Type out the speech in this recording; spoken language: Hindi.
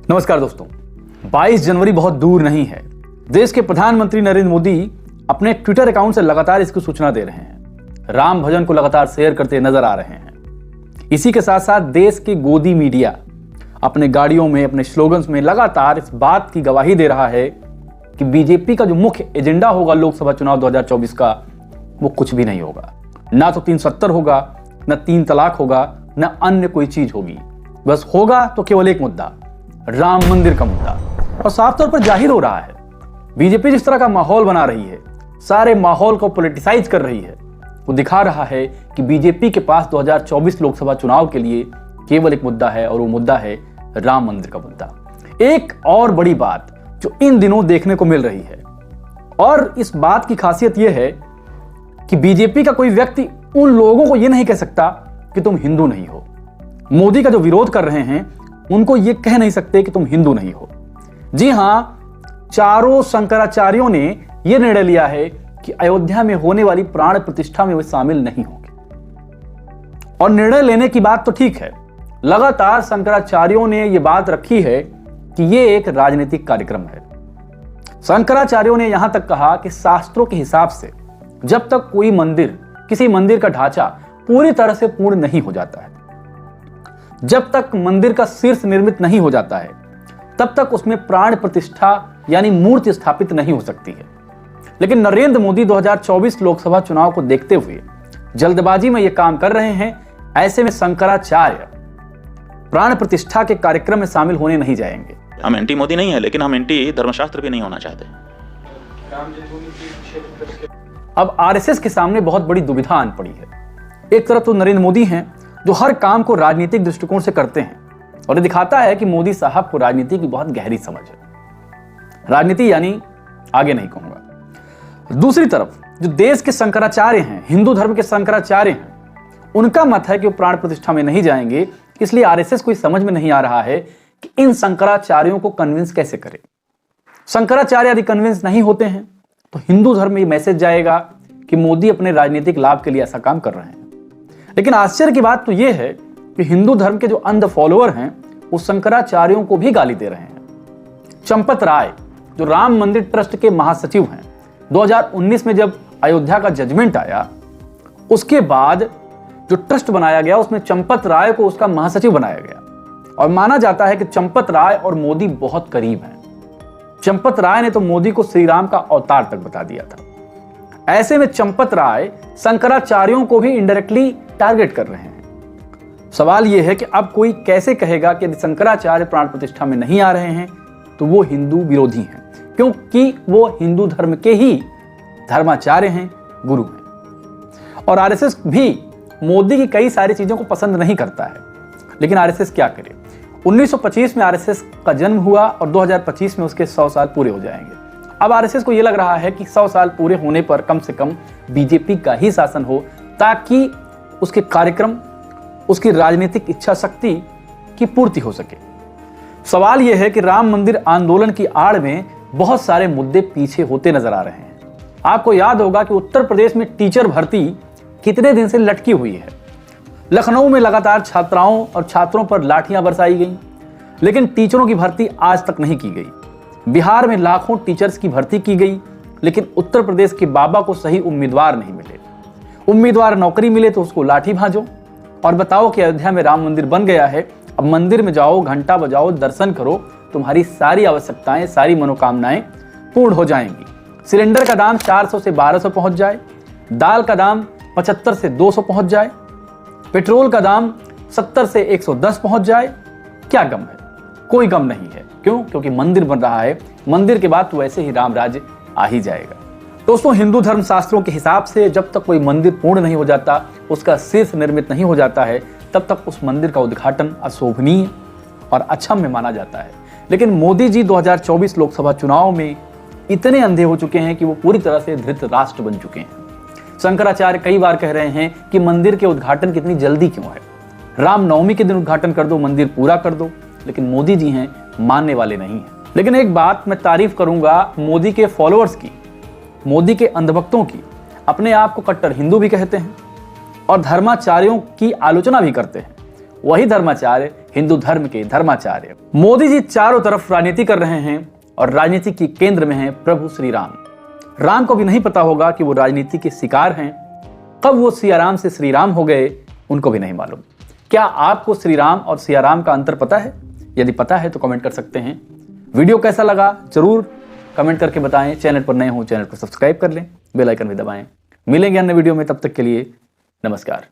नमस्कार दोस्तों, 22 जनवरी बहुत दूर नहीं है। देश के प्रधानमंत्री नरेंद्र मोदी अपने ट्विटर अकाउंट से लगातार इसकी सूचना दे रहे हैं। राम भजन को लगातार शेयर करते नजर आ रहे हैं। इसी के साथ साथ देश के गोदी मीडिया अपने गाड़ियों में, अपने स्लोगन्स में लगातार इस बात की गवाही दे रहा है कि बीजेपी का जो मुख्य एजेंडा होगा लोकसभा चुनाव 2024 का, वो कुछ भी नहीं होगा। ना तो 370 होगा, न 3 तलाक होगा, न अन्य कोई चीज होगी। बस होगा तो केवल एक मुद्दा, राम मंदिर का मुद्दा। और साफ तौर पर जाहिर हो रहा है, बीजेपी जिस तरह का माहौल बना रही है, सारे माहौल को पॉलिटिसाइज कर रही है, वो दिखा रहा है कि बीजेपी के पास 2024 लोकसभा चुनाव के लिए केवल एक मुद्दा है, और वो मुद्दा है राम मंदिर का मुद्दा। एक और बड़ी बात जो इन दिनों देखने को मिल रही है, और इस बात की खासियत यह है कि बीजेपी का कोई व्यक्ति उन लोगों को यह नहीं कह सकता कि तुम हिंदू नहीं हो। मोदी का जो विरोध कर रहे हैं उनको यह कह नहीं सकते कि तुम हिंदू नहीं हो। जी हां, चारों शंकराचार्यों ने यह निर्णय लिया है कि अयोध्या में होने वाली प्राण प्रतिष्ठा में वे शामिल नहीं होंगे। और निर्णय लेने की बात तो ठीक है, लगातार शंकराचार्यों ने यह बात रखी है कि यह एक राजनीतिक कार्यक्रम है। शंकराचार्यों ने यहां तक कहा कि शास्त्रों के हिसाब से जब तक कोई मंदिर, किसी मंदिर का ढांचा पूरी तरह से पूर्ण नहीं हो जाता है, जब तक मंदिर का शीर्ष निर्मित नहीं हो जाता है, तब तक उसमें प्राण प्रतिष्ठा यानी मूर्ति स्थापित नहीं हो सकती है। लेकिन नरेंद्र मोदी 2024 लोकसभा चुनाव को देखते हुए जल्दबाजी में यह काम कर रहे हैं। ऐसे में शंकराचार्य प्राण प्रतिष्ठा के कार्यक्रम में शामिल होने नहीं जाएंगे। हम एंटी मोदी नहीं है, लेकिन हम एंटी धर्मशास्त्र भी नहीं होना चाहते। अब आरएसएस के सामने बहुत बड़ी दुविधा आन पड़ी है। एक तरफ तो नरेंद्र मोदी हैं जो हर काम को राजनीतिक दृष्टिकोण से करते हैं, और ये दिखाता है कि मोदी साहब को राजनीति की बहुत गहरी समझ है। राजनीति यानी आगे नहीं कहूंगा। दूसरी तरफ जो देश के शंकराचार्य हैं, हिंदू धर्म के शंकराचार्य हैं, उनका मत है कि वो प्राण प्रतिष्ठा में नहीं जाएंगे। इसलिए आरएसएस को समझ में नहीं आ रहा है कि इन शंकराचार्यों को कन्विंस कैसे करें। शंकराचार्य यदि कन्विंस नहीं होते हैं तो हिंदू धर्म में मैसेज जाएगा कि मोदी अपने राजनीतिक लाभ के लिए ऐसा काम कर रहे हैं। लेकिन आश्चर्य की बात तो यह है कि हिंदू धर्म के जो अंध फॉलोअर हैं वो शंकराचार्यों को भी गाली दे रहे हैं। चंपत राय जो राम मंदिर ट्रस्ट के महासचिव हैं, 2019 में जब अयोध्या का जजमेंट आया, उसके बाद जो ट्रस्ट बनाया गया उसमें चंपत राय को उसका महासचिव बनाया गया, और माना जाता है कि चंपत राय और मोदी बहुत करीब हैं। चंपत राय ने तो मोदी को श्री राम का अवतार तक बता दिया था। ऐसे में चंपत राय शंकराचार्यों को भी इनडायरेक्टली टारगेट कर रहे हैं। सवाल यह है कि अब कोई कैसे कहेगा कि यदि शंकराचार्य प्राण प्रतिष्ठा में नहीं आ रहे हैं तो वो हिंदू विरोधी हैं, क्योंकि वो हिंदू धर्म के ही धर्माचार्य हैं, गुरु हैं। और आरएसएस भी मोदी की कई सारी चीजों को पसंद नहीं करता है, लेकिन आरएसएस क्या करे। 1925 में आरएसएस का जन्म हुआ और 2025 में उसके 100 साल पूरे हो जाएंगे। अब आरएसएस को यह लग रहा है कि 100 साल पूरे होने पर कम से कम बीजेपी का ही शासन हो, ताकि उसके कार्यक्रम, उसकी राजनीतिक इच्छा शक्ति की पूर्ति हो सके। सवाल यह है कि राम मंदिर आंदोलन की आड़ में बहुत सारे मुद्दे पीछे होते नजर आ रहे हैं। आपको याद होगा कि उत्तर प्रदेश में टीचर भर्ती कितने दिन से लटकी हुई है। लखनऊ में लगातार छात्राओं और छात्रों पर लाठियां बरसाई गई, लेकिन टीचरों की भर्ती आज तक नहीं की गई। बिहार में लाखों टीचर्स की भर्ती की गई, लेकिन उत्तर प्रदेश के बाबा को सही उम्मीदवार नहीं मिले। उम्मीदवार नौकरी मिले तो उसको लाठी भांजो, और बताओ कि अयोध्या में राम मंदिर बन गया है, अब मंदिर में जाओ, घंटा बजाओ, दर्शन करो, तुम्हारी सारी आवश्यकताएं, सारी मनोकामनाएं पूर्ण हो जाएंगी। सिलेंडर का दाम 400 से 1200 पहुंच जाए, दाल का दाम 75 से 200 पहुंच जाए, पेट्रोल का दाम 70 से 110 पहुंच जाए, क्या गम है? कोई गम नहीं है। क्यों? क्योंकि मंदिर बन रहा है। मंदिर के बाद तो वैसे ही राम राज्य आ ही जाएगा। दोस्तों, हिंदू धर्म शास्त्रों के हिसाब से जब तक कोई मंदिर पूर्ण नहीं हो जाता, उसका शीर्ष निर्मित नहीं हो जाता है, तब तक उस मंदिर का उद्घाटन अशोभनीय और अक्षम्य माना जाता है। लेकिन मोदी जी 2024 लोकसभा चुनाव में इतने अंधे हो चुके हैं कि वो पूरी तरह से धृतराष्ट्र बन चुके हैं। शंकराचार्य कई बार कह रहे हैं कि मंदिर के उद्घाटन की इतनी जल्दी क्यों है, रामनवमी के दिन उद्घाटन कर दो, मंदिर पूरा कर दो। लेकिन मोदी जी हैं, मानने वाले नहीं हैं। लेकिन एक बात मैं तारीफ करूंगा मोदी के फॉलोअर्स की, मोदी के अंधभक्तों की। अपने आप को कट्टर हिंदू भी कहते हैं और धर्माचार्यों की आलोचना भी करते हैं। वही धर्माचार्य हिंदू धर्म के धर्माचार्य। मोदी जी चारों तरफ राजनीति कर रहे हैं और राजनीति के केंद्र में है प्रभु श्री राम। राम को भी नहीं पता होगा कि वो राजनीति के शिकार हैं। कब वो सियाराम से श्री राम हो गए उनको भी नहीं मालूम। क्या आपको श्री राम और सियाराम का अंतर पता है? यदि पता है तो कमेंट कर सकते हैं। वीडियो कैसा लगा जरूर कमेंट करके बताएं। चैनल पर नए हो चैनल को सब्सक्राइब कर लें, बेल आइकन भी दबाएं। मिलेंगे अन्य वीडियो में, तब तक के लिए नमस्कार।